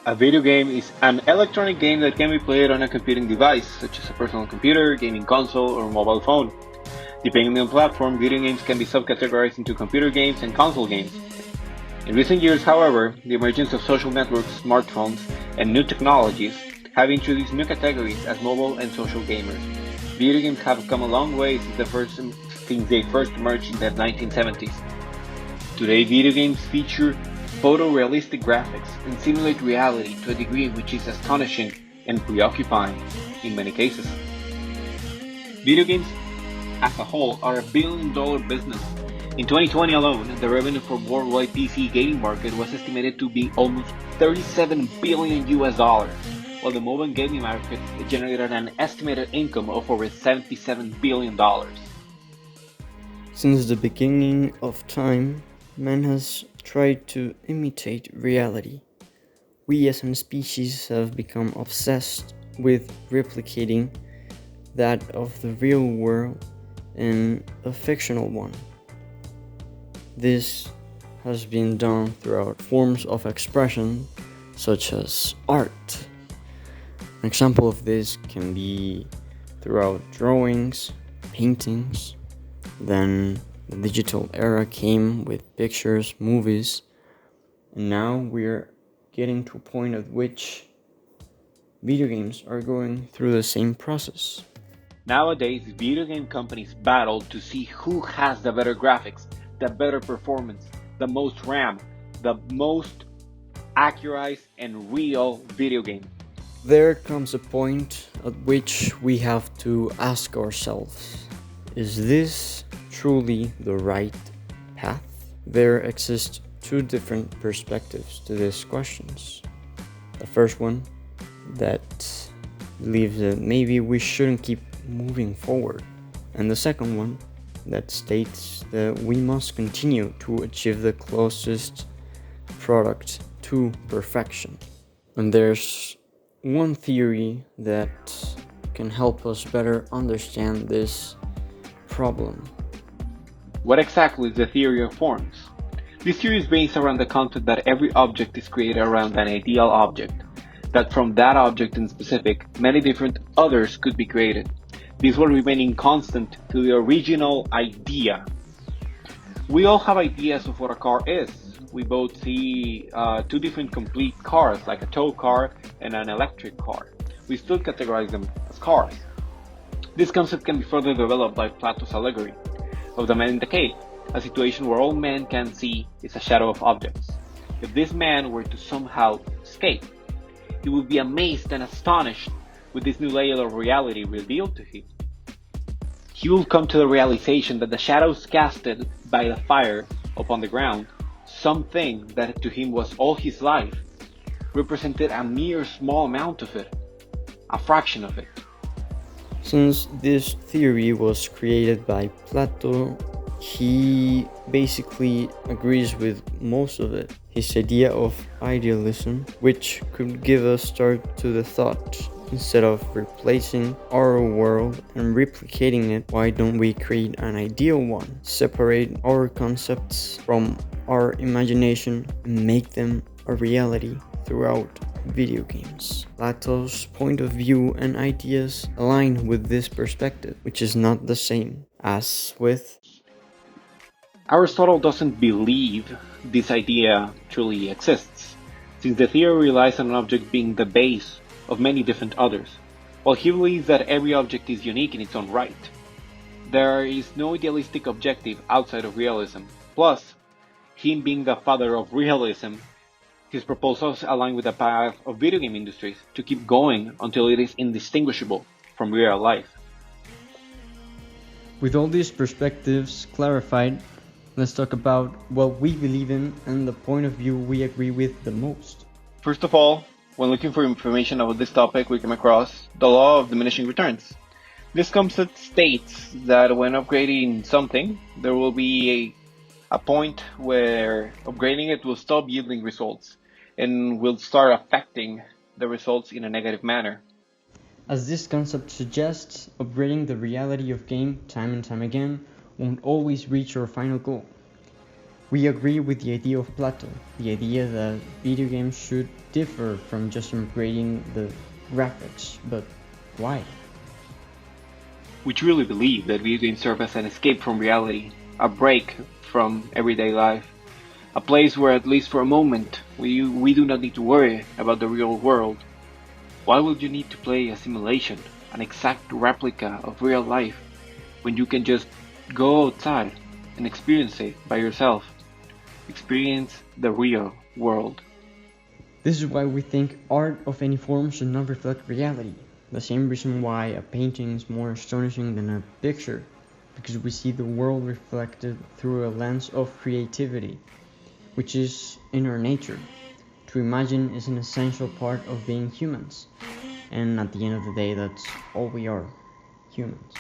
A video game is an electronic game that can be played on a computing device, such as a personal computer, gaming console, or mobile phone. Depending on the platform, video games can be subcategorized into computer games and console games. In recent years, however, the emergence of social networks, smartphones, and new technologies have introduced new categories as mobile and social gamers. Video games have come a long way since they first emerged in the 1970s. Today, video games feature photorealistic graphics and simulate reality to a degree which is astonishing and preoccupying in many cases. Video games as a whole are a billion-dollar business. In 2020 alone, the revenue for worldwide PC gaming market was estimated to be almost 37 billion US dollars, while the mobile gaming market generated an estimated income of over 77 billion dollars. Since the beginning of time, man has tried to imitate reality. We as a species have become obsessed with replicating that of the real world in a fictional one. This has been done throughout forms of expression such as art. An example of this can be throughout drawings, paintings. Then the digital era came with pictures, movies, and now we're getting to a point at which video games are going through the same process. Nowadays, video game companies battle to see who has the better graphics, the better performance, the most RAM, the most accurate and real video game. There comes a point at which we have to ask ourselves, is this truly the right path? There exist two different perspectives to these questions. The first one that believes that maybe we shouldn't keep moving forward, and the second one that states that we must continue to achieve the closest product to perfection. And there's one theory that can help us better understand this problem. What exactly is the theory of forms? This theory is based around the concept that every object is created around an ideal object, that from that object in specific, many different others could be created. This while remaining constant to the original idea. We all have ideas of what a car is. We both see two different complete cars, like a tow car and an electric car. We still categorize them as cars. This concept can be further developed by Plato's allegory of the man in the cave, a situation where all man can see is a shadow of objects. If this man were to somehow escape, he would be amazed and astonished with this new layer of reality revealed to him. He will come to the realization that the shadows casted by the fire upon the ground, something that to him was all his life, represented a mere small amount of it, a fraction of it. Since this theory was created by Plato, he basically agrees with most of it. His idea of idealism, which could give a start to the thought. Instead of replacing our world and replicating it, why don't we create an ideal one? Separate our concepts from our imagination and make them a reality throughout video games. Plato's point of view and ideas align with this perspective, which is not the same as with Aristotle doesn't believe this idea truly exists, since the theory relies on an object being the base of many different others, while he believes that every object is unique in its own right. There is no idealistic objective outside of realism. Plus, him being the father of realism, his proposals align with the path of video game industries to keep going until it is indistinguishable from real life. With all these perspectives clarified, let's talk about what we believe in and the point of view we agree with the most. First of all, when looking for information about this topic, we come across the law of diminishing returns. This concept states that when upgrading something, there will be a point where upgrading it will stop yielding results and will start affecting the results in a negative manner. As this concept suggests, upgrading the reality of game time and time again won't always reach our final goal. We agree with the idea of Plato, the idea that video games should differ from just upgrading the graphics, but why? We truly believe that video games serve as an escape from reality, a break from everyday life, a place where, at least for a moment, we do not need to worry about the real world. Why would you need to play a simulation, an exact replica of real life, when you can just go outside and experience it by yourself? Experience the real world. This is why we think art of any form should not reflect reality. The same reason why a painting is more astonishing than a picture, because we see the world reflected through a lens of creativity, which is in our nature. To imagine is an essential part of being humans, and at the end of the day, that's all we are, humans.